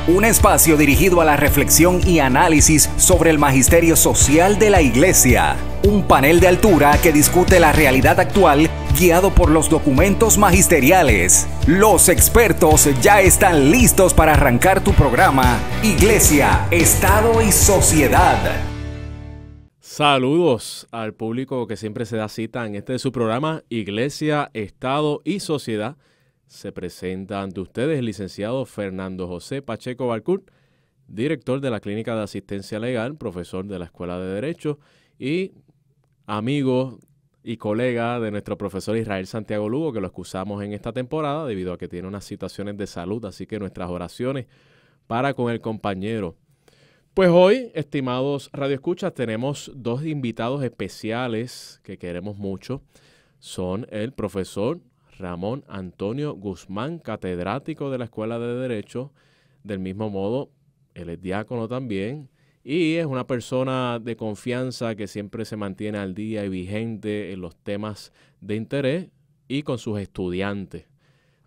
Un espacio dirigido a la reflexión y análisis sobre el magisterio social de la Iglesia. Un panel de altura que discute la realidad actual guiado por los documentos magisteriales. Los expertos ya están listos para arrancar tu programa Iglesia, Estado y Sociedad. Saludos al público que siempre se da cita en este de su programa Iglesia, Estado y Sociedad. Se presenta ante ustedes el licenciado Fernando José Pacheco Balcourt, director de la Clínica de Asistencia Legal, profesor de la Escuela de Derecho y amigo y colega de nuestro profesor Israel Santiago Lugo, que lo excusamos en esta temporada debido a que tiene unas situaciones de salud, así que nuestras oraciones para con el compañero. Pues hoy, estimados radioescuchas, tenemos dos invitados especiales que queremos mucho. Son el profesor Ramón Antonio Guzmán, catedrático de la Escuela de Derecho. Del mismo modo, él es diácono también y es una persona de confianza que siempre se mantiene al día y vigente en los temas de interés y con sus estudiantes.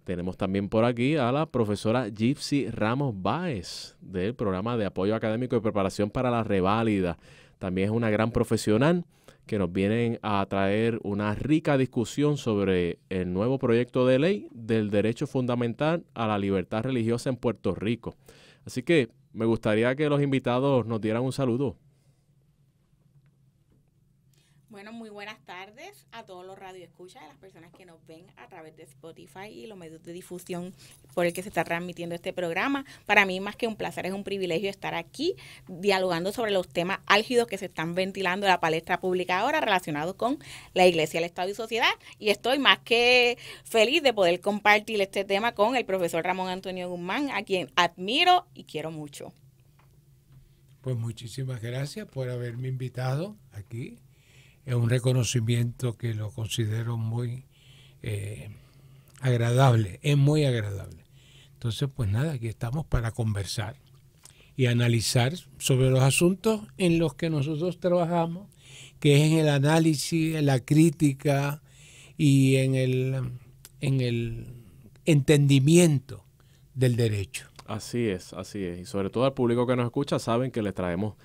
Tenemos también por aquí a la profesora Gypsy Ramos Báez del programa de apoyo académico y preparación para la reválida. También es una gran profesional que nos vienen a traer una rica discusión sobre el nuevo proyecto de ley del derecho fundamental a la libertad religiosa en Puerto Rico. Así que me gustaría que los invitados nos dieran un saludo. Bueno, muy buenas tardes a todos los radioescuchas, a las personas que nos ven a través de Spotify y los medios de difusión por el que se está transmitiendo este programa. Para mí, más que un placer, es un privilegio estar aquí dialogando sobre los temas álgidos que se están ventilando en la palestra pública ahora relacionados con la Iglesia, el Estado y Sociedad. Y estoy más que feliz de poder compartir este tema con el profesor Ramón Antonio Guzmán, a quien admiro y quiero mucho. Pues muchísimas gracias por haberme invitado aquí. Es un reconocimiento que lo considero muy agradable, es muy agradable. Entonces, pues nada, aquí estamos para conversar y analizar sobre los asuntos en los que nosotros trabajamos, que es en el análisis, en la crítica y en el entendimiento del derecho. Así es, así es. Y sobre todo al público que nos escucha, saben que les traemos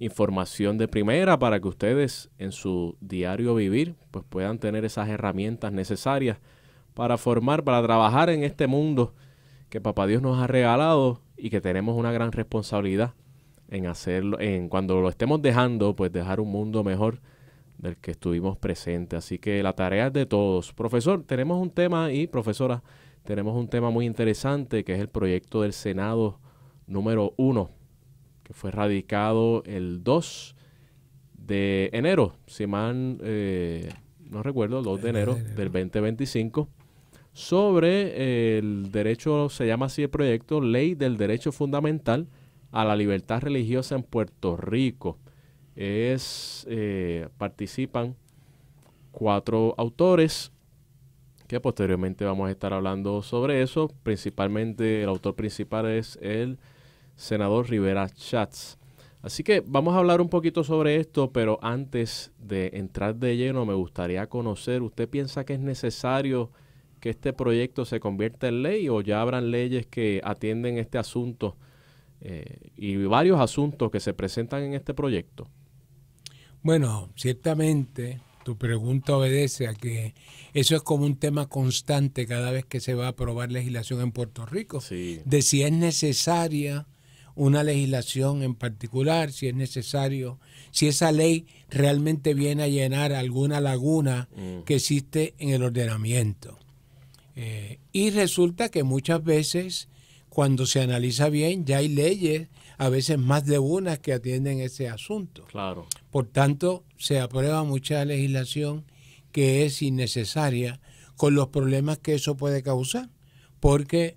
información de primera para que ustedes en su diario vivir pues puedan tener esas herramientas necesarias para formar, para trabajar en este mundo que Papá Dios nos ha regalado y que tenemos una gran responsabilidad en hacerlo, en cuando lo estemos dejando, pues dejar un mundo mejor del que estuvimos presentes. Así que la tarea es de todos. Profesor, tenemos un tema y profesora, tenemos un tema muy interesante que es el proyecto del Senado número 1, que fue radicado el 2 de enero, si mal no recuerdo, el 2 de enero del 2025, sobre el derecho, se llama así el proyecto, Ley del Derecho Fundamental a la Libertad Religiosa en Puerto Rico. Participan 4 autores, que posteriormente vamos a estar hablando sobre eso. Principalmente, el autor principal es el senador Rivera Schatz. Así que vamos a hablar un poquito sobre esto, pero antes de entrar de lleno me gustaría conocer, ¿usted piensa que es necesario que este proyecto se convierta en ley o ya habrán leyes que atienden este asunto y varios asuntos que se presentan en este proyecto? Bueno, ciertamente tu pregunta obedece a que eso es como un tema constante cada vez que se va a aprobar legislación en Puerto Rico, sí, de si es necesaria una legislación en particular, si es necesario, si esa ley realmente viene a llenar alguna laguna que existe en el ordenamiento. Y resulta que muchas veces, cuando se analiza bien, ya hay leyes, a veces más de una, que atienden ese asunto. Claro. Por tanto, se aprueba mucha legislación que es innecesaria con los problemas que eso puede causar, porque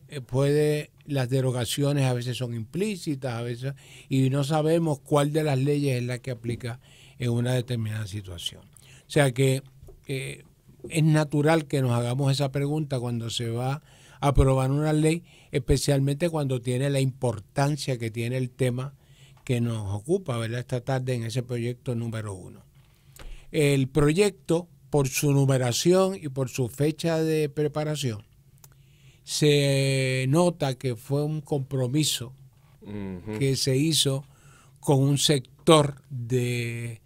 las derogaciones a veces son implícitas, a veces, y no sabemos cuál de las leyes es la que aplica en una determinada situación. O sea que es natural que nos hagamos esa pregunta cuando se va a aprobar una ley, especialmente cuando tiene la importancia que tiene el tema que nos ocupa, ¿verdad?, esta tarde en ese proyecto número 1. El proyecto, por su numeración y por su fecha de preparación, se nota que fue un compromiso que se hizo con un sector de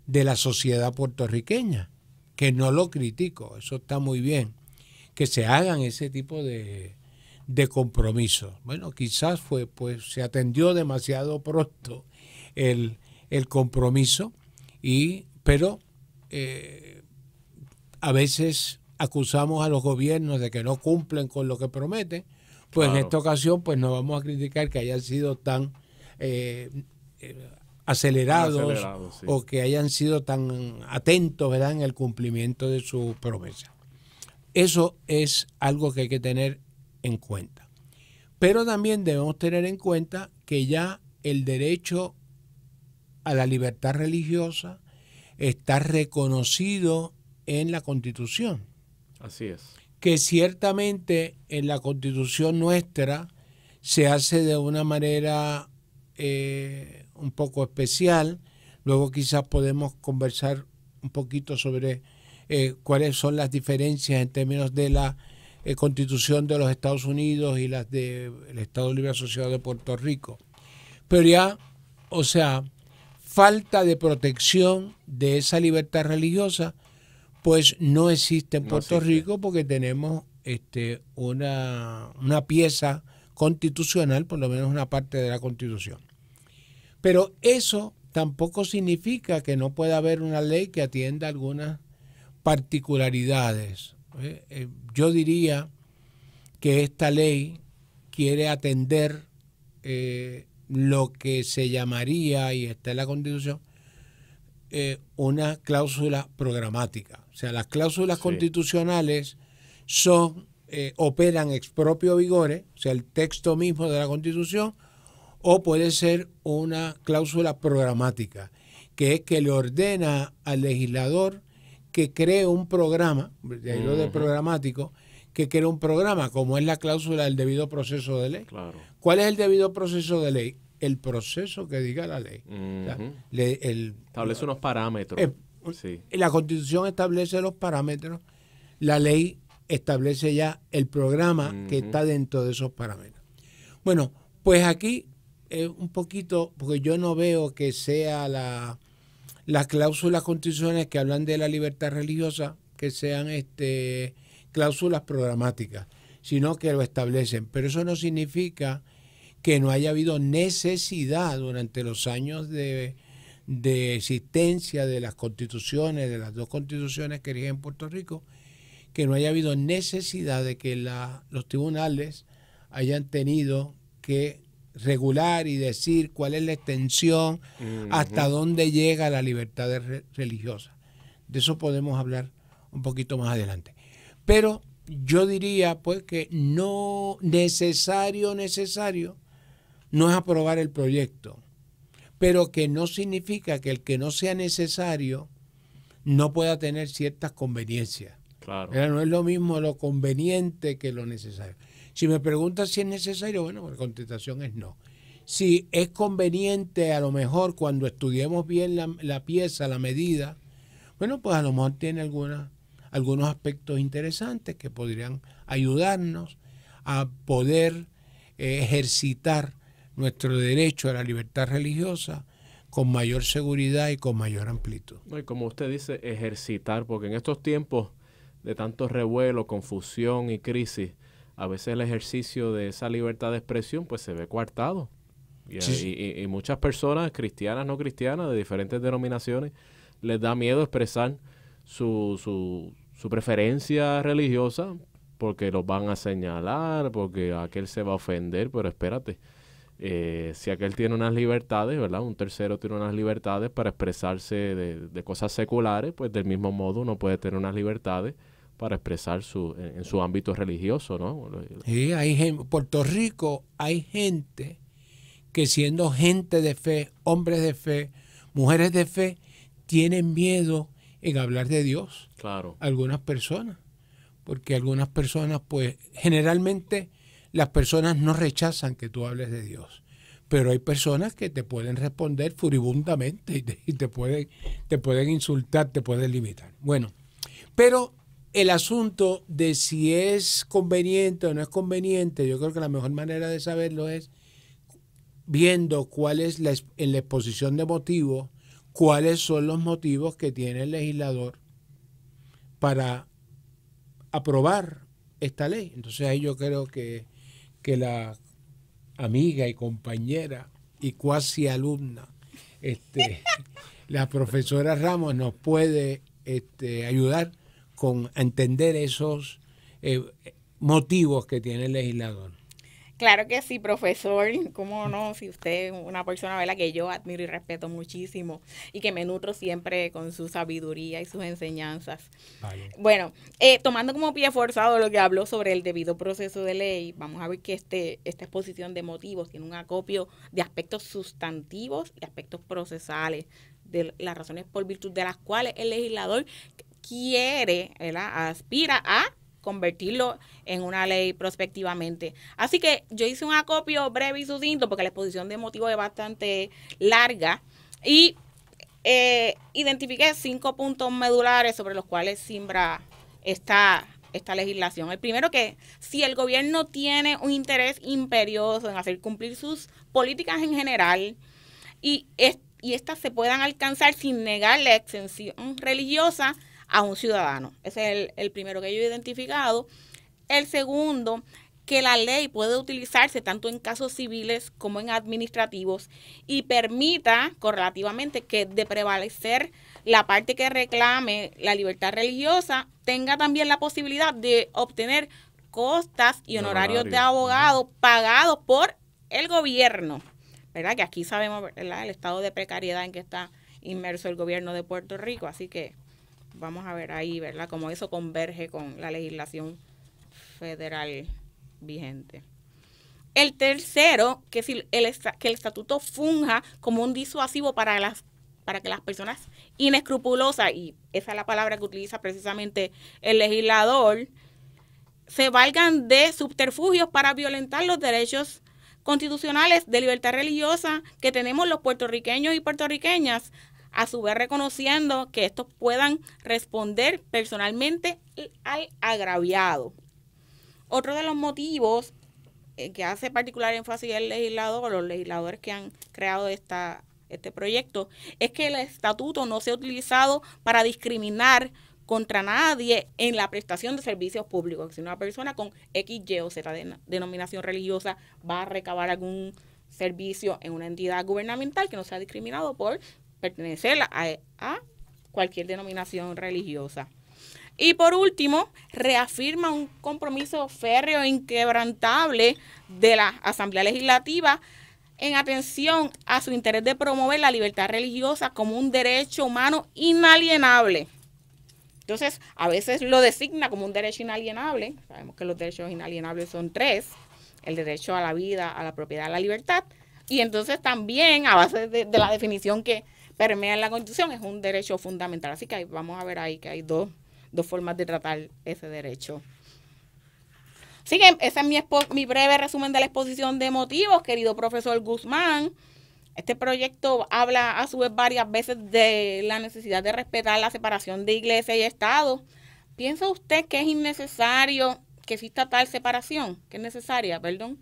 la sociedad puertorriqueña, que no lo critico, eso está muy bien, que se hagan ese tipo de compromisos. Bueno, quizás se atendió demasiado pronto el compromiso, pero a veces acusamos a los gobiernos de que no cumplen con lo que prometen, pues claro. En esta ocasión pues no vamos a criticar que hayan sido tan acelerados sí. O que hayan sido tan atentos, ¿verdad?, en el cumplimiento de su promesa. Eso es algo que hay que tener en cuenta. Pero también debemos tener en cuenta que ya el derecho a la libertad religiosa está reconocido en la Constitución. Así es. Que ciertamente en la Constitución nuestra se hace de una manera un poco especial. Luego quizás podemos conversar un poquito sobre cuáles son las diferencias en términos de la Constitución de los Estados Unidos y las del Estado Libre Asociado de Puerto Rico. Pero ya, o sea, falta de protección de esa libertad religiosa, pues no existe en Puerto Rico porque tenemos una pieza constitucional, por lo menos una parte de la Constitución. Pero eso tampoco significa que no pueda haber una ley que atienda algunas particularidades. Yo diría que esta ley quiere atender lo que se llamaría, y está en la Constitución, una cláusula programática. O sea, las cláusulas constitucionales operan ex proprio vigore, o sea, el texto mismo de la Constitución, o puede ser una cláusula programática, que es que le ordena al legislador que cree un programa, de ahí lo de programático, que cree un programa, como es la cláusula del debido proceso de ley. Claro. ¿Cuál es el debido proceso de ley? El proceso que diga la ley. O sea, establece unos parámetros. Sí. La Constitución establece los parámetros, la ley establece ya el programa que está dentro de esos parámetros. Bueno, pues aquí un poquito, porque yo no veo que sea las cláusulas constitucionales que hablan de la libertad religiosa, que sean cláusulas programáticas, sino que lo establecen. Pero eso no significa que no haya habido necesidad durante los años de existencia de las constituciones, de las dos constituciones que rigen Puerto Rico, que no haya habido necesidad de que los tribunales hayan tenido que regular y decir cuál es la extensión, hasta dónde llega la libertad religiosa. De eso podemos hablar un poquito más adelante. Pero yo diría pues que no necesario no es aprobar el proyecto, pero que no significa que el que no sea necesario no pueda tener ciertas conveniencias. Claro. No es lo mismo lo conveniente que lo necesario. Si me preguntas si es necesario, bueno, la contestación es no. Si es conveniente, a lo mejor cuando estudiemos bien la pieza, la medida, bueno, pues a lo mejor tiene algunos aspectos interesantes que podrían ayudarnos a poder ejercitar nuestro derecho a la libertad religiosa con mayor seguridad y con mayor amplitud. Y como usted dice, ejercitar, porque en estos tiempos de tanto revuelo, confusión y crisis, a veces el ejercicio de esa libertad de expresión pues se ve coartado. Y muchas personas, cristianas, no cristianas, de diferentes denominaciones, les da miedo expresar su preferencia religiosa porque los van a señalar, porque aquel se va a ofender, pero espérate. Si aquel tiene unas libertades, ¿verdad? Un tercero tiene unas libertades para expresarse de cosas seculares, pues del mismo modo uno puede tener unas libertades para expresar en su ámbito religioso, ¿no? Sí, en Puerto Rico hay gente que, siendo gente de fe, hombres de fe, mujeres de fe, tienen miedo en hablar de Dios. Claro. Algunas personas, porque algunas personas, pues, generalmente las personas no rechazan que tú hables de Dios, pero hay personas que te pueden responder furibundamente y te pueden insultar, te pueden limitar. Bueno, pero el asunto de si es conveniente o no es conveniente, yo creo que la mejor manera de saberlo es viendo cuál es en la exposición de motivos, cuáles son los motivos que tiene el legislador para aprobar esta ley. Entonces ahí yo creo que la amiga y compañera y cuasi alumna, la profesora Ramos nos puede ayudar a entender esos motivos que tiene el legislador. Claro que sí, profesor, cómo no, si usted es una persona, ¿verdad?, que yo admiro y respeto muchísimo y que me nutro siempre con su sabiduría y sus enseñanzas. Vale. Bueno, tomando como pie forzado lo que habló sobre el debido proceso de ley, vamos a ver que esta exposición de motivos tiene un acopio de aspectos sustantivos y aspectos procesales, de las razones por virtud de las cuales el legislador quiere, ¿verdad?, aspira a convertirlo en una ley prospectivamente. Así que yo hice un acopio breve y sucinto porque la exposición de motivos es bastante larga y identifiqué 5 puntos medulares sobre los cuales simbra esta legislación. El primero, que si el gobierno tiene un interés imperioso en hacer cumplir sus políticas en general y estas se puedan alcanzar sin negar la exención religiosa a un ciudadano. Ese es el primero que yo he identificado. El segundo, que la ley puede utilizarse tanto en casos civiles como en administrativos y permita correlativamente que de prevalecer la parte que reclame la libertad religiosa tenga también la posibilidad de obtener costas y honorarios de abogado pagados por el gobierno, ¿verdad? Que aquí sabemos, ¿verdad?, el estado de precariedad en que está inmerso el gobierno de Puerto Rico, así que vamos a ver ahí, ¿verdad?, cómo eso converge con la legislación federal vigente. El tercero, que el estatuto funja como un disuasivo para que las personas inescrupulosas, y esa es la palabra que utiliza precisamente el legislador, se valgan de subterfugios para violentar los derechos constitucionales de libertad religiosa que tenemos los puertorriqueños y puertorriqueñas, a su vez reconociendo que estos puedan responder personalmente al agraviado. Otro de los motivos que hace particular énfasis el legislador, los legisladores que han creado este proyecto, es que el estatuto no sea utilizado para discriminar contra nadie en la prestación de servicios públicos. Si una persona con X, Y o Z denominación religiosa va a recabar algún servicio en una entidad gubernamental, que no sea discriminado por pertenecer a cualquier denominación religiosa. Y por último, reafirma un compromiso férreo e inquebrantable de la Asamblea Legislativa en atención a su interés de promover la libertad religiosa como un derecho humano inalienable. Entonces, a veces lo designa como un derecho inalienable. Sabemos que los derechos inalienables son 3: el derecho a la vida, a la propiedad, a la libertad. Y entonces también, a base de la definición que permea en la Constitución, es un derecho fundamental. Así que vamos a ver ahí que hay dos formas de tratar ese derecho. Así que ese es mi breve resumen de la exposición de motivos, querido profesor Guzmán. Este proyecto habla a su vez varias veces de la necesidad de respetar la separación de iglesia y Estado. ¿Piensa usted que es innecesario que exista tal separación? ¿Que es necesaria, perdón?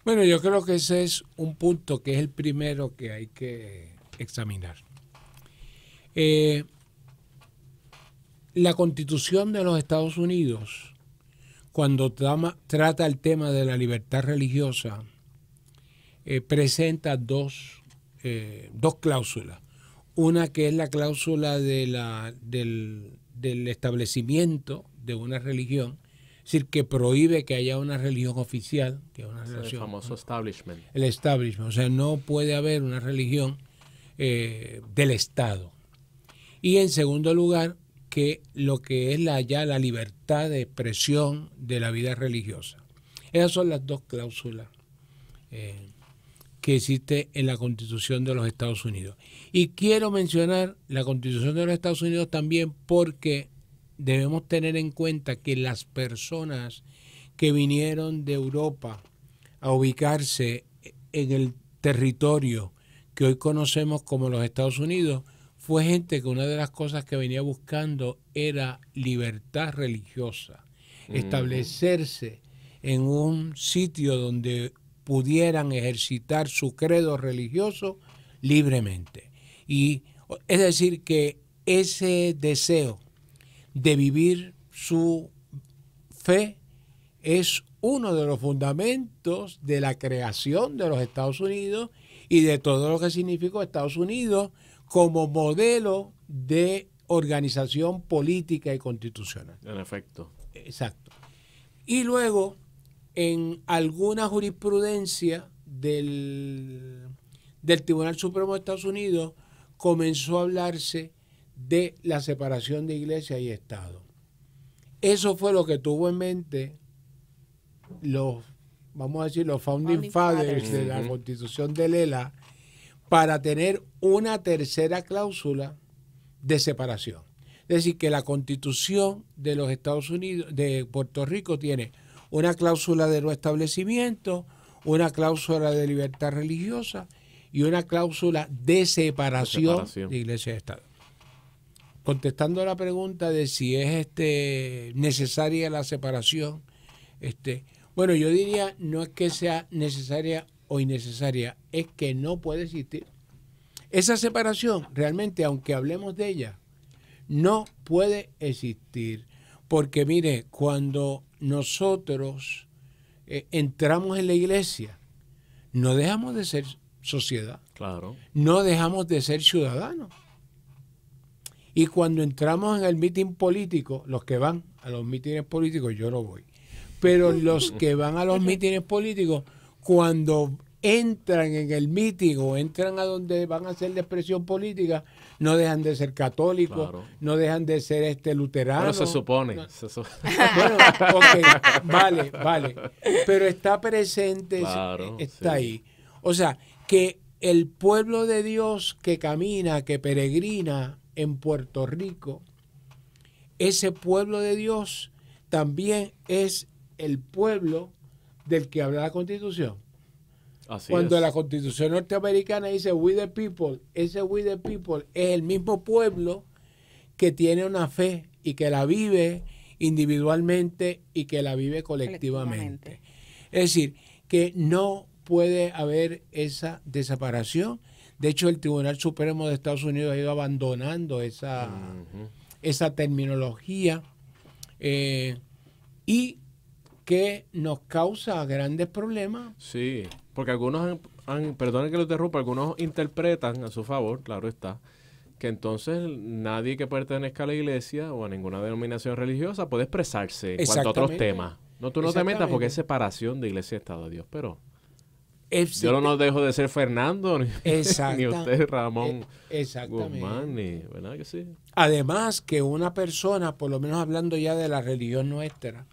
Bueno, yo creo que ese es un punto que es el primero que hay que examinar. La Constitución de los Estados Unidos, cuando trata el tema de la libertad religiosa, presenta dos cláusulas. Una que es la cláusula del establecimiento de una religión, es decir, que prohíbe que haya una religión oficial, que es una religión, el famoso establishment. El establishment, o sea, no puede haber una religión del Estado. Y en segundo lugar, que lo que es ya la libertad de expresión de la vida religiosa. Esas son las dos cláusulas que existe en la Constitución de los Estados Unidos. Y quiero mencionar la Constitución de los Estados Unidos también porque debemos tener en cuenta que las personas que vinieron de Europa a ubicarse en el territorio que hoy conocemos como los Estados Unidos, fue gente que una de las cosas que venía buscando era libertad religiosa, establecerse en un sitio donde pudieran ejercitar su credo religioso libremente. Y es decir, que ese deseo de vivir su fe es uno de los fundamentos de la creación de los Estados Unidos y de todo lo que significó Estados Unidos como modelo de organización política y constitucional. En efecto. Exacto. Y luego, en alguna jurisprudencia del Tribunal Supremo de Estados Unidos, comenzó a hablarse de la separación de iglesia y Estado. Eso fue lo que tuvo en mente los founding fathers de la Constitución de Lela para tener una tercera cláusula de separación. Es decir, que la Constitución de los Estados Unidos, de Puerto Rico, tiene una cláusula de no establecimiento, una cláusula de libertad religiosa y una cláusula de separación de iglesia y Estado. Contestando a la pregunta de si es necesaria la separación, bueno, yo diría no es que sea necesaria o innecesaria, es que no puede existir. Esa separación, realmente, aunque hablemos de ella, no puede existir. Porque, mire, cuando nosotros entramos en la iglesia, no dejamos de ser sociedad. Claro. No dejamos de ser ciudadanos. Y cuando entramos en el meeting político, los que van a los mítines políticos, yo no voy, pero los que van a los mítines políticos, cuando entran en el meeting o entran a donde van a hacer la expresión política, no dejan de ser católicos, claro, no dejan de ser luteranos. Bueno, se supone. No. Bueno, ok, vale. Pero está presente, claro, está ahí. O sea, que el pueblo de Dios que camina, que peregrina en Puerto Rico, ese pueblo de Dios también es el pueblo del que habla la Constitución. Así Cuando es. La Constitución norteamericana dice we the people, ese we the people es el mismo pueblo que tiene una fe y que la vive individualmente y que la vive colectivamente. Es decir, que no puede haber esa separación. De hecho, el Tribunal Supremo de Estados Unidos ha ido abandonando esa terminología y que nos causa grandes problemas. Sí, porque algunos perdonen que lo interrumpa, algunos interpretan a su favor, claro está, que entonces nadie que pertenezca a la iglesia o a ninguna denominación religiosa puede expresarse en cuanto a otros temas. No, tú no te metas porque es separación de iglesia y Estado de Dios, pero yo no dejo de ser Fernando, ni usted, Ramón Guzmán, ni, ¿verdad que sí? Además que una persona, por lo menos hablando ya de la religión nuestra,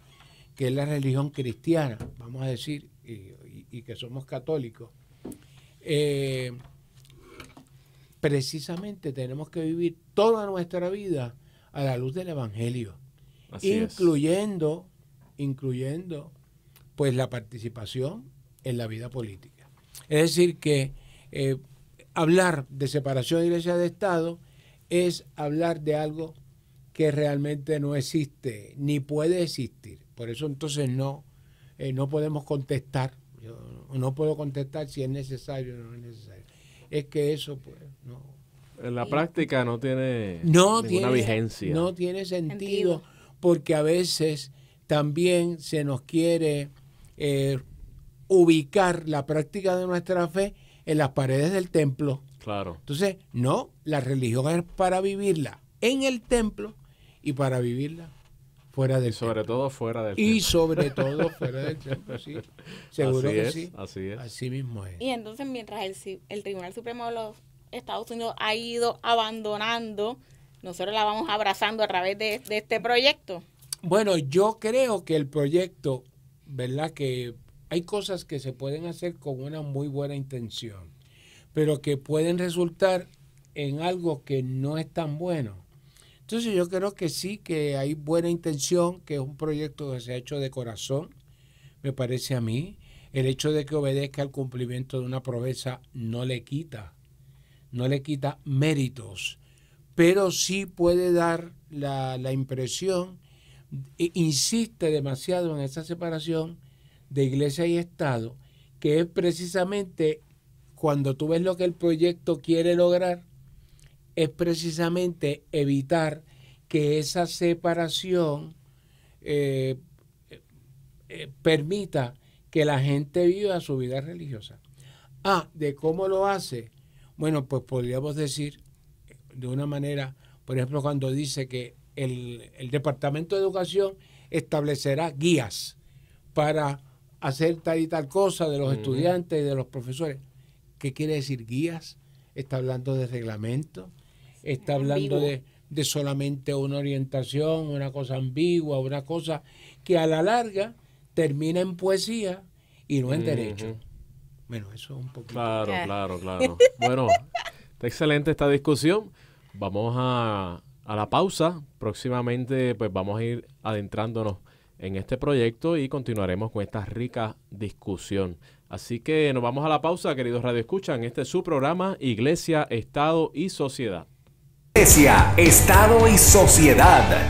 que es la religión cristiana, vamos a decir, y que somos católicos, precisamente tenemos que vivir toda nuestra vida a la luz del Evangelio, incluyendo pues la participación en la vida política. Es decir, que hablar de separación de iglesia de Estado es hablar de algo que realmente no existe ni puede existir. Por eso entonces no podemos contestar. Yo no puedo contestar si es necesario o no es necesario. Es que eso pues no. En la práctica no tiene ninguna vigencia. No tiene sentido porque a veces también se nos quiere ubicar la práctica de nuestra fe en las paredes del templo. Claro. Entonces, no, la religión es para vivirla en el templo y para vivirla fuera del templo. Sobre todo fuera del templo. Y sobre todo fuera del templo, sí. Seguro que sí. Así es. Así mismo es. Y entonces, mientras el Tribunal Supremo de los Estados Unidos ha ido abandonando, nosotros la vamos abrazando a través de este proyecto. Bueno, yo creo que el proyecto, ¿verdad? Que hay cosas que se pueden hacer con una muy buena intención, pero que pueden resultar en algo que no es tan bueno. Entonces yo creo que sí, que hay buena intención, que es un proyecto que se ha hecho de corazón, me parece a mí. El hecho de que obedezca al cumplimiento de una promesa no le quita méritos, pero sí puede dar la impresión, insiste demasiado en esa separación de iglesia y Estado, que es precisamente cuando tú ves lo que el proyecto quiere lograr, es precisamente evitar que esa separación permita que la gente viva su vida religiosa. ¿De cómo lo hace? Bueno, pues podríamos decir de una manera, por ejemplo, cuando dice que el Departamento de Educación establecerá guías para hacer tal y tal cosa de los estudiantes y de los profesores. ¿Qué quiere decir guías? Está hablando de reglamento, está hablando de solamente una orientación, una cosa ambigua, una cosa que a la larga termina en poesía y no en derecho. Bueno, eso es un poquito. Claro. Bueno, está excelente esta discusión. Vamos a la pausa. Próximamente pues vamos a ir adentrándonos en este proyecto y continuaremos con esta rica discusión. Así que nos vamos a la pausa, queridos radioescuchas, en este su programa Iglesia, Estado y Sociedad. Iglesia, Estado y Sociedad.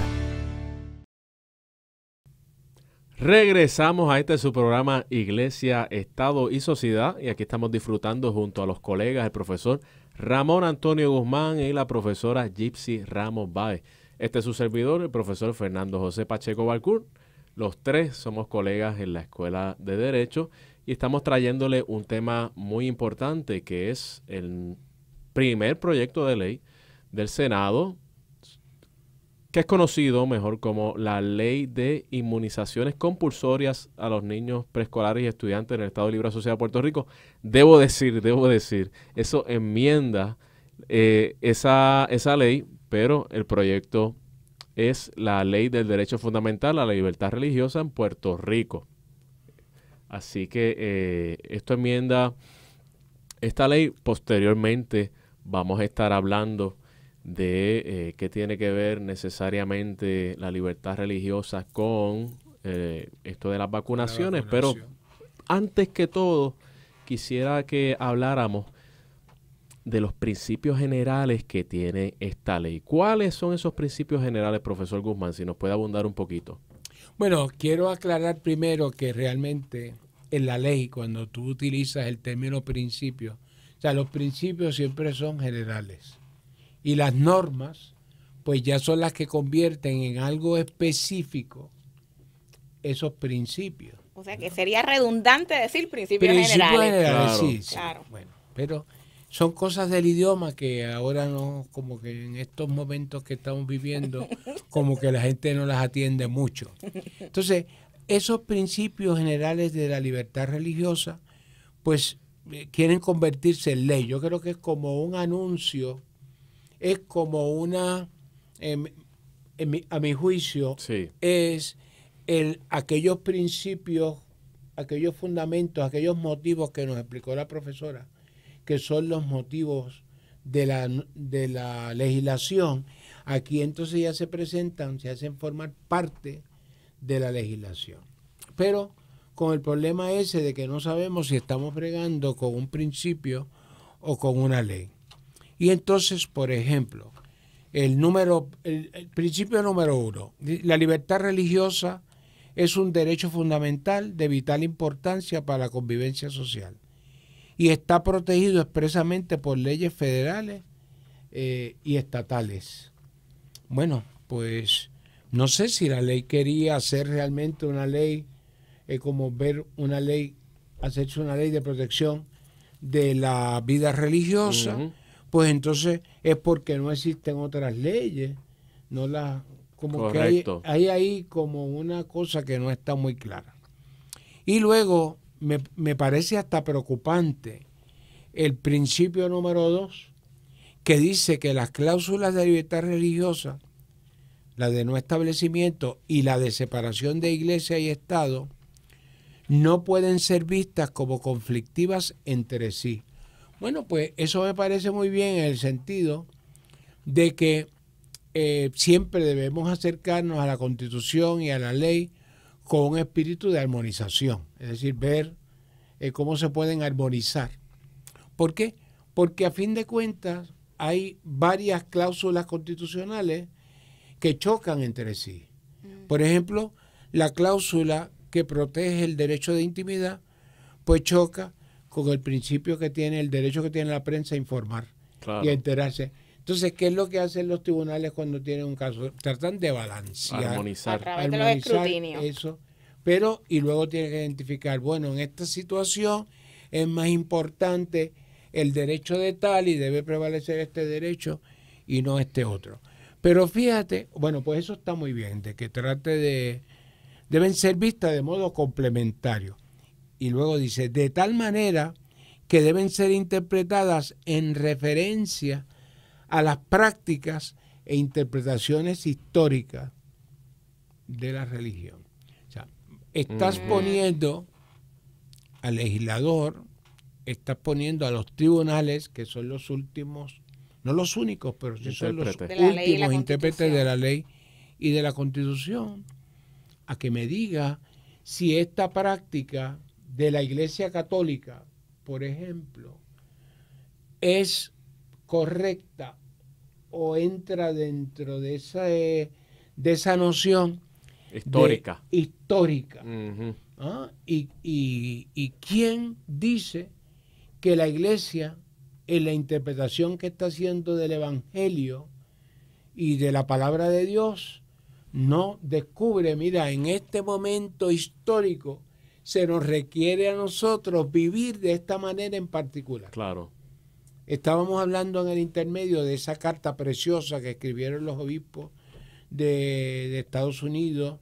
Regresamos a este su programa Iglesia, Estado y Sociedad y aquí estamos disfrutando junto a los colegas, el profesor Ramón Antonio Guzmán y la profesora Gypsy Ramos Báez. Este es su servidor, el profesor Fernando José Pacheco Balcour. Los tres somos colegas en la Escuela de Derecho y estamos trayéndole un tema muy importante que es el primer proyecto de ley del Senado, que es conocido mejor como la Ley de Inmunizaciones Compulsorias a los niños preescolares y estudiantes en el Estado Libre Asociado de Puerto Rico. Debo decir, eso enmienda esa ley, pero el proyecto es la Ley del Derecho Fundamental a la Libertad Religiosa en Puerto Rico. Así que esto enmienda esta ley. Posteriormente vamos a estar hablando de qué tiene que ver necesariamente la libertad religiosa con esto de las vacunaciones. Pero antes que todo, quisiera que habláramos de los principios generales que tiene esta ley. ¿Cuáles son esos principios generales, profesor Guzmán? Si nos puede abundar un poquito. Bueno, quiero aclarar primero que realmente en la ley, cuando tú utilizas el término principio, o sea, los principios siempre son generales. Y las normas, pues ya son las que convierten en algo específico esos principios. O sea, que sería redundante decir principios generales. Claro. Sí. Claro. Bueno, pero son cosas del idioma que ahora no, como que en estos momentos que estamos viviendo, como que la gente no las atiende mucho. Entonces, esos principios generales de la libertad religiosa, pues quieren convertirse en ley. Yo creo que es como un anuncio, es como una, a mi juicio, Sí. es aquellos principios, aquellos fundamentos, aquellos motivos que nos explicó la profesora, que son los motivos de la legislación. Aquí entonces ya se presentan, se hacen formar parte de la legislación. Pero con el problema ese de que no sabemos si estamos bregando con un principio o con una ley. Y entonces, por ejemplo, el principio número 1, la libertad religiosa es un derecho fundamental de vital importancia para la convivencia social y está protegido expresamente por leyes federales y estatales. Bueno, pues no sé si la ley quería hacer realmente una ley, como ver una ley, hacerse una ley de protección de la vida religiosa. Pues entonces es porque no existen otras leyes, no las, como Correcto. que hay ahí como una cosa que no está muy clara. Y luego me parece hasta preocupante el principio número 2, que dice que las cláusulas de libertad religiosa, la de no establecimiento y la de separación de iglesia y Estado, no pueden ser vistas como conflictivas entre sí. Bueno, pues eso me parece muy bien en el sentido de que siempre debemos acercarnos a la Constitución y a la ley con un espíritu de armonización, es decir, ver cómo se pueden armonizar. ¿Por qué? Porque a fin de cuentas hay varias cláusulas constitucionales que chocan entre sí. Por ejemplo, la cláusula que protege el derecho de intimidad, pues choca con el principio que tiene, el derecho que tiene la prensa a informar y a enterarse. Entonces, ¿qué es lo que hacen los tribunales cuando tienen un caso? Tratan de balancear, armonizar a través de los escrutinios. eso, pero y luego tienen que identificar, bueno, en esta situación es más importante el derecho de tal y debe prevalecer este derecho y no este otro. Pero fíjate, bueno, pues eso está muy bien, de que deben ser vistas de modo complementario. Y luego dice, de tal manera que deben ser interpretadas en referencia a las prácticas e interpretaciones históricas de la religión. O sea, estás poniendo al legislador, estás poniendo a los tribunales, que son los últimos, no los únicos, pero sí son los últimos intérpretes de la ley y de la Constitución, a que me diga si esta práctica de la Iglesia Católica, por ejemplo, es correcta o entra dentro de esa noción histórica. Uh-huh. ¿Ah? Y quién dice que la Iglesia, en la interpretación que está haciendo del Evangelio y de la palabra de Dios, no descubre, mira, en este momento histórico se nos requiere a nosotros vivir de esta manera en particular. Claro. Estábamos hablando en el intermedio de esa carta preciosa que escribieron los obispos de Estados Unidos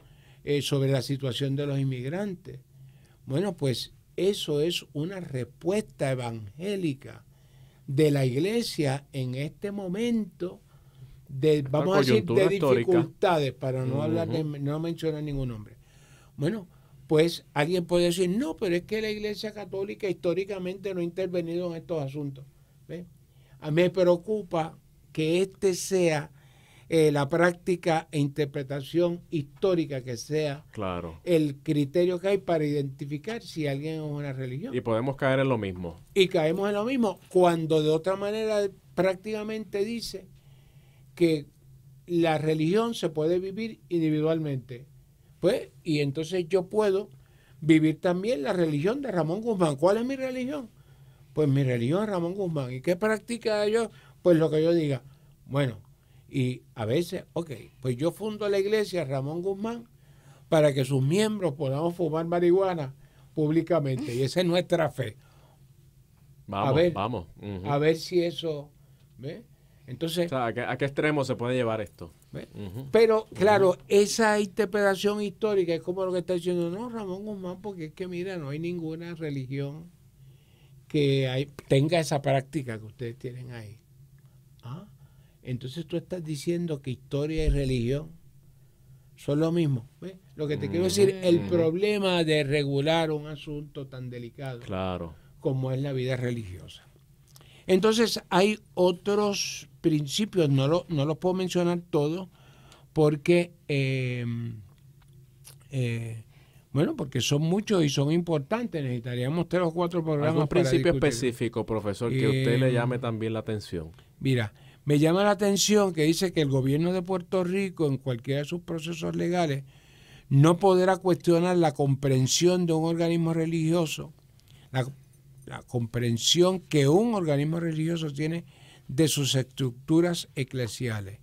sobre la situación de los inmigrantes. Bueno, pues eso es una respuesta evangélica de la Iglesia en este momento vamos a decir, de dificultades, para no hablar no mencionar ningún nombre. Bueno, pues alguien puede decir, no, pero es que la Iglesia Católica históricamente no ha intervenido en estos asuntos. ¿Ves? A mí me preocupa que este sea la práctica e interpretación histórica, que sea el criterio que hay para identificar si alguien es una religión. Y podemos caer en lo mismo. Y caemos en lo mismo cuando de otra manera prácticamente dice que la religión se puede vivir individualmente. Pues, y entonces yo puedo vivir también la religión de Ramón Guzmán. ¿Cuál es mi religión? Pues mi religión es Ramón Guzmán. ¿Y qué practica yo? Pues lo que yo diga. Bueno, y a veces, pues yo fundo la iglesia Ramón Guzmán para que sus miembros podamos fumar marihuana públicamente. Y esa es nuestra fe. Vamos. Uh-huh. A ver si eso... ¿ves? Entonces, o sea, ¿a qué extremo se puede llevar esto? Uh-huh. Pero, claro, esa interpretación histórica es como lo que está diciendo, no, Ramón Guzmán, porque es que, mira, no hay ninguna religión que tenga esa práctica que ustedes tienen ahí. ¿Ah? Entonces tú estás diciendo que historia y religión son lo mismo. ¿Ves? Lo que te quiero decir, el problema de regular un asunto tan delicado como es la vida religiosa. Entonces hay otros principios, no los puedo mencionar todos, porque porque son muchos y son importantes. Necesitaríamos 3 o 4 programas. ¿Algún principio específico, profesor, que a usted le llame también la atención? Mira, me llama la atención que dice que el gobierno de Puerto Rico, en cualquiera de sus procesos legales, no podrá cuestionar la comprensión de un organismo religioso, la comprensión que un organismo religioso tiene de sus estructuras eclesiales.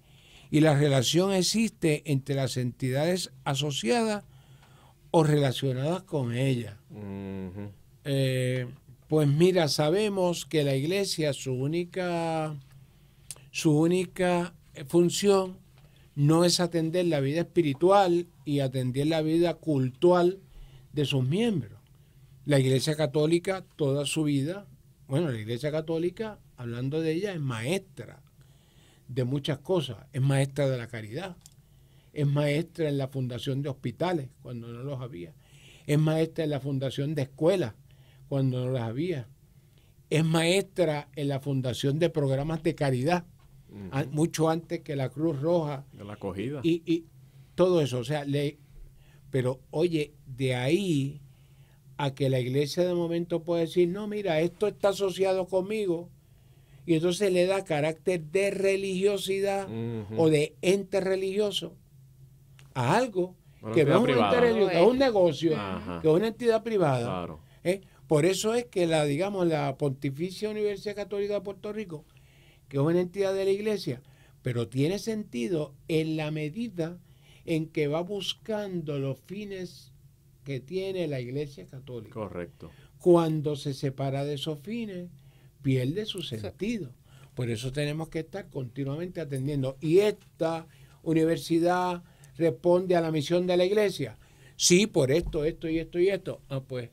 Y la relación existe entre las entidades asociadas o relacionadas con ellas. Uh-huh. Pues mira, sabemos que la iglesia, su única función no es atender la vida espiritual y atender la vida cultural de sus miembros. La Iglesia Católica, toda su vida, la Iglesia Católica, hablando de ella, es maestra de muchas cosas. Es maestra de la caridad, es maestra en la fundación de hospitales, cuando no los había. Es maestra en la fundación de escuelas, cuando no las había. Es maestra en la fundación de programas de caridad, mucho antes que la Cruz Roja. De la acogida. Y todo eso, pero oye, de ahí a que la iglesia de momento puede decir, no, mira, esto está asociado conmigo, y entonces le da carácter de religiosidad o de ente religioso a algo que no es un ente religioso, que es un negocio, que es una entidad privada. Claro. Por eso es que la Pontificia Universidad Católica de Puerto Rico, que es una entidad de la Iglesia, pero tiene sentido en la medida en que va buscando los fines que tiene la Iglesia Católica. Correcto. Cuando se separa de esos fines, pierde su sentido. Por eso tenemos que estar continuamente atendiendo. ¿Y esta universidad responde a la misión de la Iglesia? Sí, por esto y esto. Pues.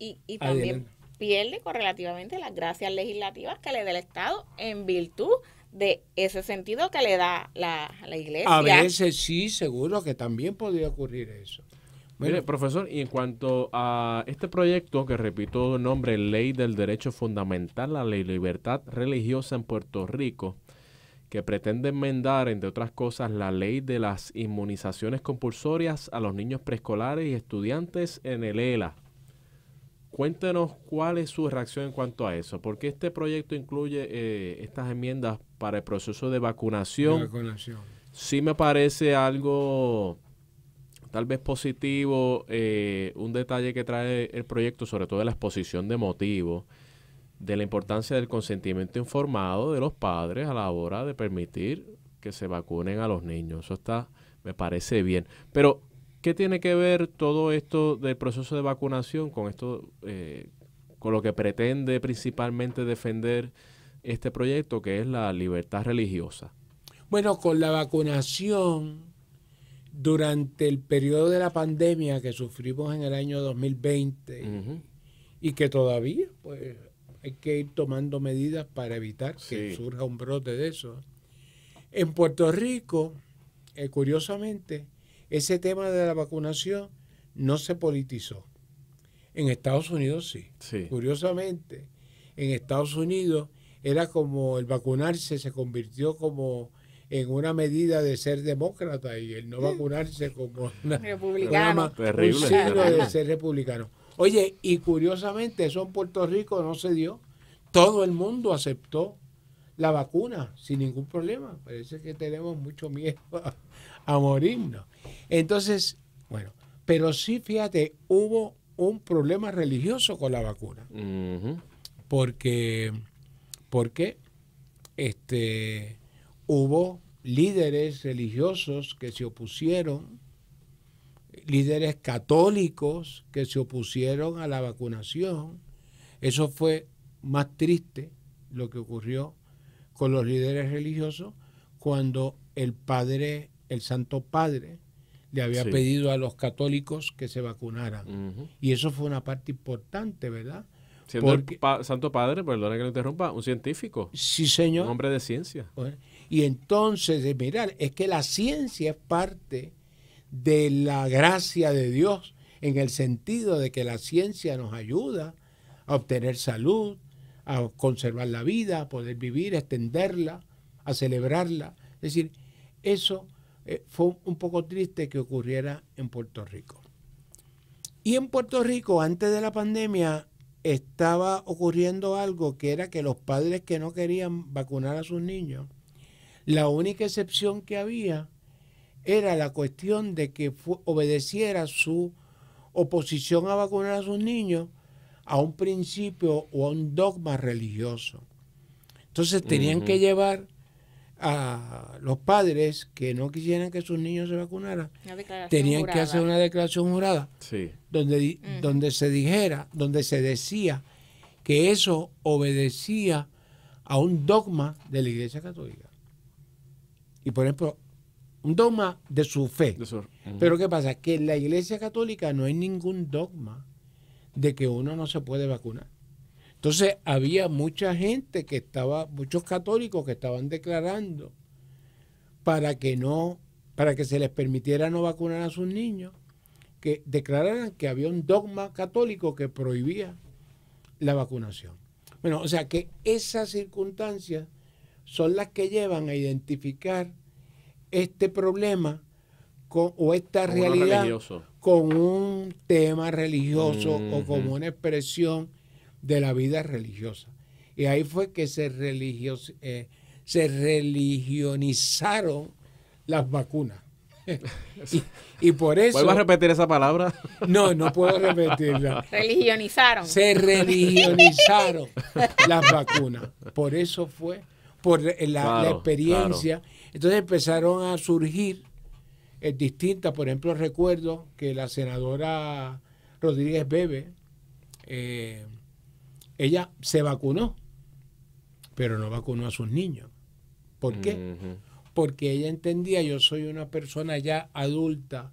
Y también pierde correlativamente las gracias legislativas que le da el Estado en virtud de ese sentido que le da la Iglesia. A veces sí, seguro que también podría ocurrir eso. Bueno. Mire, profesor, y en cuanto a este proyecto, que repito el nombre, Ley del Derecho Fundamental a la Libertad Religiosa en Puerto Rico, que pretende enmendar, entre otras cosas, la ley de las inmunizaciones compulsorias a los niños preescolares y estudiantes en el ELA. Cuéntenos cuál es su reacción en cuanto a eso, porque este proyecto incluye estas enmiendas para el proceso de vacunación. Sí me parece algo tal vez positivo, un detalle que trae el proyecto, sobre todo de la exposición de motivos, de la importancia del consentimiento informado de los padres a la hora de permitir que se vacunen a los niños. Eso me parece bien. Pero, ¿qué tiene que ver todo esto del proceso de vacunación con esto, con lo que pretende principalmente defender este proyecto, que es la libertad religiosa? Bueno, con la vacunación, durante el periodo de la pandemia que sufrimos en el año 2020 y que todavía pues hay que ir tomando medidas para evitar que surja un brote de eso. En Puerto Rico, curiosamente, ese tema de la vacunación no se politizó. En Estados Unidos sí. Curiosamente, en Estados Unidos era como el vacunarse se convirtió como en una medida de ser demócrata y el no vacunarse como un signo de ser republicano. Oye, y curiosamente eso en Puerto Rico no se dio. Todo el mundo aceptó la vacuna sin ningún problema. Parece que tenemos mucho miedo a morirnos. Entonces, bueno, pero sí, fíjate, hubo un problema religioso con la vacuna. Porque hubo líderes religiosos que se opusieron, líderes católicos que se opusieron a la vacunación. Eso fue más triste lo que ocurrió con los líderes religiosos cuando el Santo Padre, le había pedido a los católicos que se vacunaran. Y eso fue una parte importante, ¿verdad? Siendo porque el Santo Padre, perdona que lo interrumpa, un científico. Sí, señor. Un hombre de ciencia. Bueno, y entonces, mirar, es que la ciencia es parte de la gracia de Dios, en el sentido de que la ciencia nos ayuda a obtener salud, a conservar la vida, a poder vivir, a extenderla, a celebrarla. Es decir, eso fue un poco triste que ocurriera en Puerto Rico. Y en Puerto Rico, antes de la pandemia, estaba ocurriendo algo que era que los padres que no querían vacunar a sus niños, la única excepción que había era la cuestión de que obedeciera su oposición a vacunar a sus niños a un principio o a un dogma religioso. Entonces tenían que llevar a los padres que no quisieran que sus niños se vacunaran, tenían que hacer una declaración jurada donde se decía que eso obedecía a un dogma de la Iglesia Católica. Y por ejemplo, un dogma de su fe. Pero ¿qué pasa? Que en la Iglesia Católica no hay ningún dogma de que uno no se puede vacunar. Entonces había mucha gente muchos católicos que estaban declarando para que se les permitiera no vacunar a sus niños, que declararan que había un dogma católico que prohibía la vacunación. Bueno, o sea que esas circunstancias son las que llevan a identificar este problema o esta realidad con un tema religioso o como una expresión de la vida religiosa. Y ahí fue que se religionizaron las vacunas. y por eso... ¿Vuelvo a repetir esa palabra? No puedo repetirla. Religionizaron. Se religionizaron las vacunas. Por eso fue, por la experiencia. Claro. Entonces empezaron a surgir distintas. Por ejemplo, recuerdo que la senadora Rodríguez Bebe, ella se vacunó, pero no vacunó a sus niños. ¿Por qué? Porque ella entendía, yo soy una persona ya adulta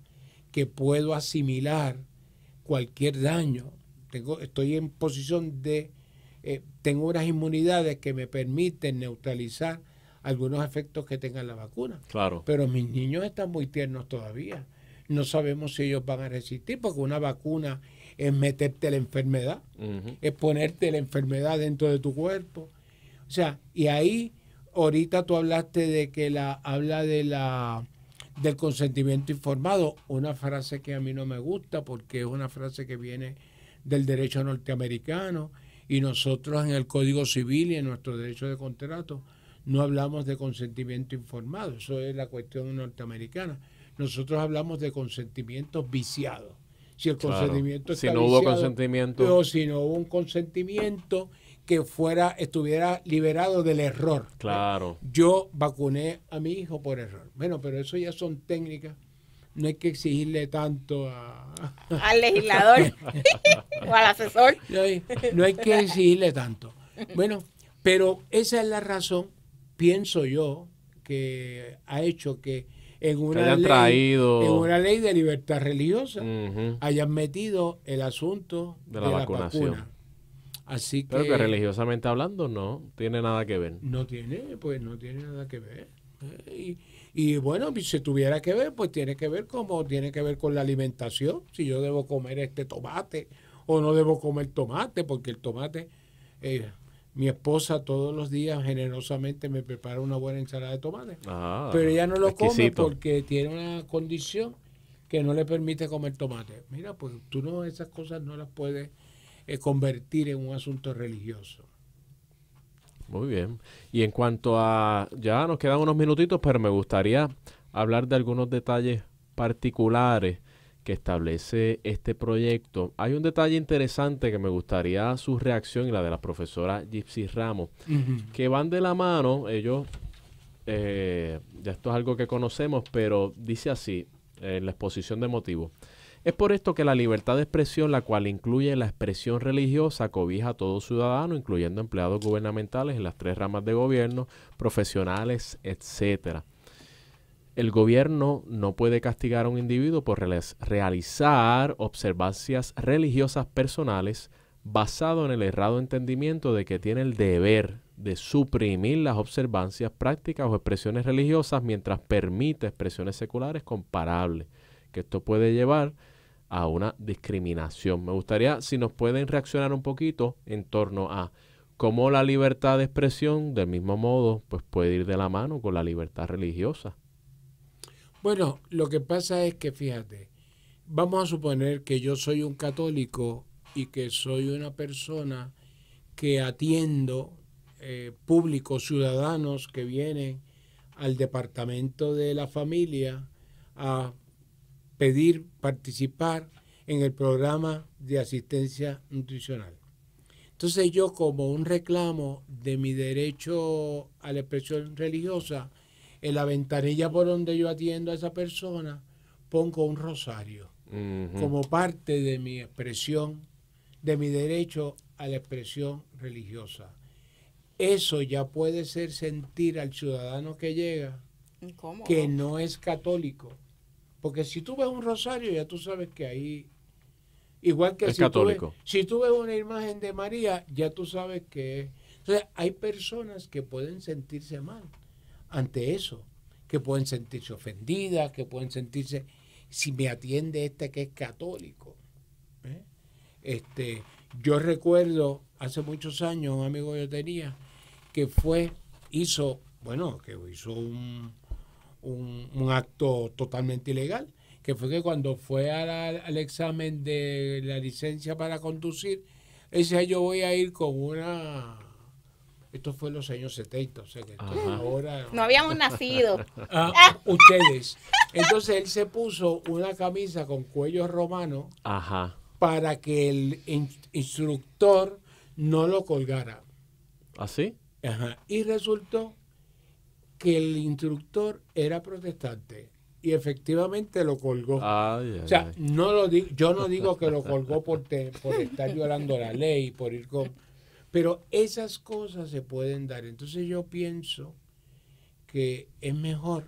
que puedo asimilar cualquier daño. Estoy en posición de, tengo unas inmunidades que me permiten neutralizar algunos efectos que tenga la vacuna. Claro. Pero mis niños están muy tiernos todavía. No sabemos si ellos van a resistir, porque una vacuna es meterte la enfermedad, es ponerte la enfermedad dentro de tu cuerpo. O sea, y ahí... Ahorita tú hablaste de que habla del consentimiento informado, una frase que a mí no me gusta porque es una frase que viene del derecho norteamericano y nosotros en el Código Civil y en nuestro derecho de contrato no hablamos de consentimiento informado, eso es la cuestión norteamericana. Nosotros hablamos de consentimientos viciados. Si el consentimiento está no hubo viciado, consentimiento, o si no hubo un consentimiento que estuviera liberado del error. Claro. Yo vacuné a mi hijo por error. Bueno, pero eso ya son técnicas. No hay que exigirle tanto al legislador o al asesor. No hay que exigirle tanto. Bueno, pero esa es la razón, pienso yo, que ha hecho que en una ley de libertad religiosa hayan metido el asunto de la vacuna. Así pero que religiosamente hablando no tiene nada que ver. No tiene nada que ver. Y bueno, si tuviera que ver, pues tiene que ver como tiene que ver con la alimentación. Si yo debo comer este tomate o no debo comer tomate, porque el tomate, mi esposa todos los días generosamente me prepara una buena ensalada de tomate. Pero ella no lo come porque tiene una condición que no le permite comer tomate. Mira, pues tú esas cosas no las puedes convertir en un asunto religioso. Muy bien. Y en cuanto a, ya nos quedan unos minutitos, pero me gustaría hablar de algunos detalles particulares que establece este proyecto. Hay un detalle interesante que me gustaría su reacción y la de la profesora Gypsy Ramos, que van de la mano. Ellos, ya esto es algo que conocemos, pero dice así en la exposición de motivos. Es por esto que la libertad de expresión, la cual incluye la expresión religiosa, cobija a todo ciudadano, incluyendo empleados gubernamentales en las 3 ramas de gobierno, profesionales, etcétera. El gobierno no puede castigar a un individuo por realizar observancias religiosas personales basado en el errado entendimiento de que tiene el deber de suprimir las observancias, prácticas o expresiones religiosas mientras permite expresiones seculares comparables, que esto puede llevar a una discriminación. Me gustaría si nos pueden reaccionar un poquito en torno a cómo la libertad de expresión, del mismo modo, pues puede ir de la mano con la libertad religiosa. Bueno, lo que pasa es que, fíjate, vamos a suponer que yo soy un católico y que soy una persona que atiendo públicos, ciudadanos que vienen al departamento de la familia a pedir participar en el programa de asistencia nutricional. Entonces yo, como un reclamo de mi derecho a la expresión religiosa, en la ventanilla por donde yo atiendo a esa persona, pongo un rosario como parte de mi expresión, de mi derecho a la expresión religiosa. Eso ya puede ser sentir al ciudadano que llega que no es católico. Porque si tú ves un rosario, ya tú sabes que ahí, igual que es católico. Si tú ves una imagen de María, ya tú sabes que es. Entonces, hay personas que pueden sentirse mal ante eso, que pueden sentirse ofendidas, que pueden sentirse, si me atiende que es católico. Yo recuerdo hace muchos años, un amigo que yo tenía, que hizo un acto totalmente ilegal, que fue que cuando fue al examen de la licencia para conducir, él decía, yo voy a ir con una Esto fue en los años 70, o sea que ahora... No habíamos nacido. Ustedes. Entonces él se puso una camisa con cuello romano para que el instructor no lo colgara. ¿Así? Y resultó que el instructor era protestante y efectivamente lo colgó. O sea, no lo digo, yo no digo que lo colgó por estar violando la ley, por ir con... Pero esas cosas se pueden dar. Entonces yo pienso que es mejor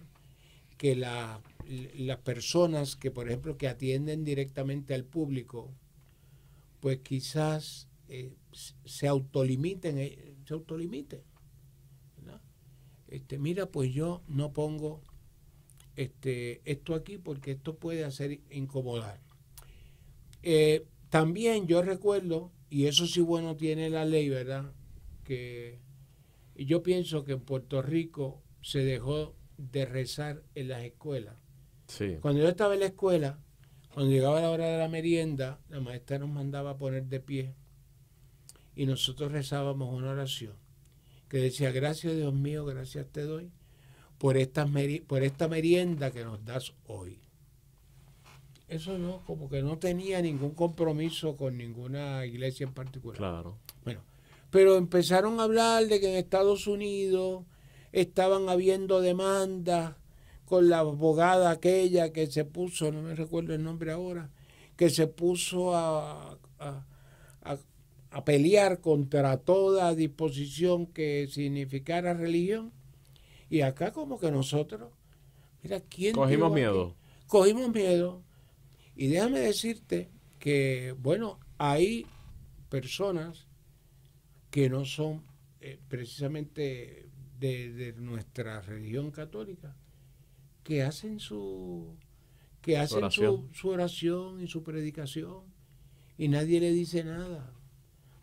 que las personas que, por ejemplo, que atienden directamente al público, pues quizás se autolimiten, ¿verdad? Mira, pues yo no pongo esto aquí porque esto puede hacer incomodar. También yo recuerdo, y eso sí bueno tiene la ley, ¿verdad? Que yo pienso que en Puerto Rico se dejó de rezar en las escuelas. Sí. Cuando yo estaba en la escuela, cuando llegaba la hora de la merienda, la maestra nos mandaba a poner de pie y nosotros rezábamos una oración que decía: gracias Dios mío, gracias te doy por esta merienda que nos das hoy. Eso no, como que no tenía ningún compromiso con ninguna iglesia en particular. Claro. Bueno, pero empezaron a hablar de que en Estados Unidos estaban habiendo demandas con la abogada aquella que se puso, no me recuerdo el nombre ahora, que se puso a pelear contra toda disposición que significara religión. Y acá como que nosotros, mira, ¿quién cogimos miedo? Cogimos miedo. Y déjame decirte que, bueno, hay personas que no son precisamente de nuestra religión católica, que hacen su oración y su predicación y nadie le dice nada.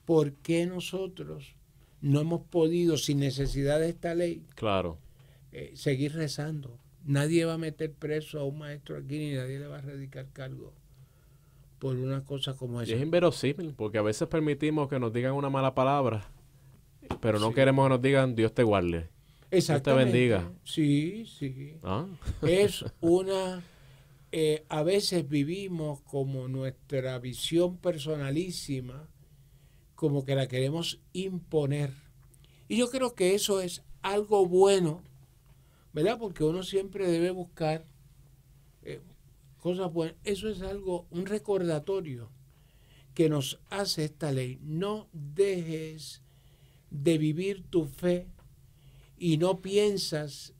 ¿Por qué nosotros no hemos podido, sin necesidad de esta ley, seguir rezando? Nadie va a meter preso a un maestro aquí, ni nadie le va a radicar cargo por una cosa como esa. Y es inverosímil, porque a veces permitimos que nos digan una mala palabra, pero no queremos que nos digan Dios te guarde. Exactamente. Dios te bendiga. Sí. Es una... a veces vivimos como nuestra visión personalísima, como que la queremos imponer. Y yo creo que eso es algo bueno, ¿verdad? Porque uno siempre debe buscar cosas buenas. Eso es algo, un recordatorio que nos hace esta ley. No dejes de vivir tu fe y no pienses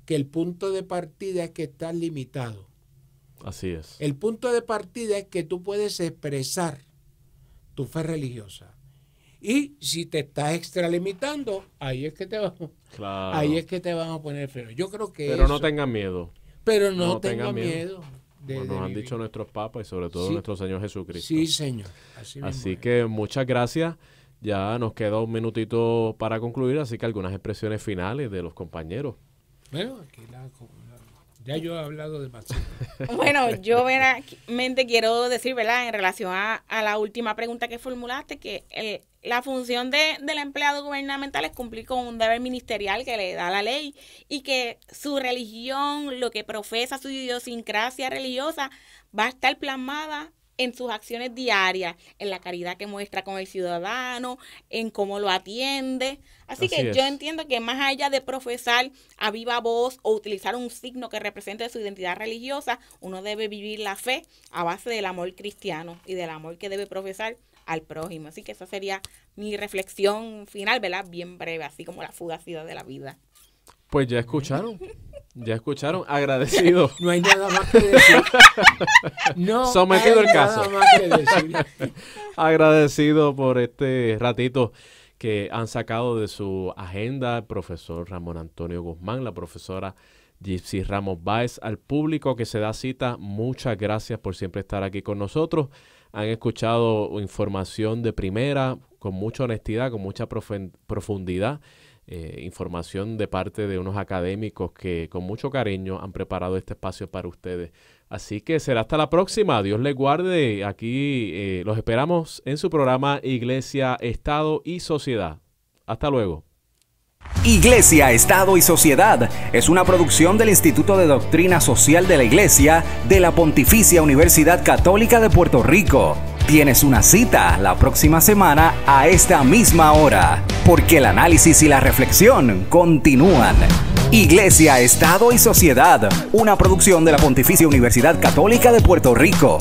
que el punto de partida es que estás limitado. Así es. El punto de partida es que tú puedes expresar tu fe religiosa. Y si te estás extralimitando, ahí es que te vamos, ahí es que te van a poner freno. Yo creo que pero no tengan miedo. Pero no tengan miedo. Nos han dicho nuestros papas y sobre todo nuestro Señor Jesucristo. Sí, Señor. Así que muchas gracias. Ya nos queda un minutito para concluir, así que algunas expresiones finales de los compañeros. Bueno, aquí ya yo he hablado demasiado. Bueno, yo veramente quiero decir, ¿verdad? En relación a la última pregunta que formulaste, que la función del empleado gubernamental es cumplir con un deber ministerial que le da la ley y que su religión, lo que profesa, su idiosincrasia religiosa, va a estar plasmada en sus acciones diarias, en la caridad que muestra con el ciudadano, en cómo lo atiende. Así que yo entiendo que más allá de profesar a viva voz o utilizar un signo que represente su identidad religiosa, uno debe vivir la fe a base del amor cristiano y del amor que debe profesar al prójimo. Así que esa sería mi reflexión final, ¿verdad? Bien breve, así como la fugacidad de la vida. Pues ya escucharon. Agradecido. No hay nada más que decir. No sometido hay el caso. Nada más que decir. Agradecido por este ratito que han sacado de su agenda el profesor Ramón Antonio Guzmán, la profesora Gypsy Ramos Báez. Al público que se da cita, muchas gracias por siempre estar aquí con nosotros. Han escuchado información de primera, con mucha honestidad, con mucha profundidad. Información de parte de unos académicos que con mucho cariño han preparado este espacio para ustedes. Así que será hasta la próxima. Dios les guarde. Aquí los esperamos en su programa Iglesia, Estado y Sociedad. Hasta luego. Iglesia, Estado y Sociedad es una producción del Instituto de Doctrina Social de la Iglesia de la Pontificia Universidad Católica de Puerto Rico. Tienes una cita la próxima semana a esta misma hora, porque el análisis y la reflexión continúan. Iglesia, Estado y Sociedad, una producción de la Pontificia Universidad Católica de Puerto Rico.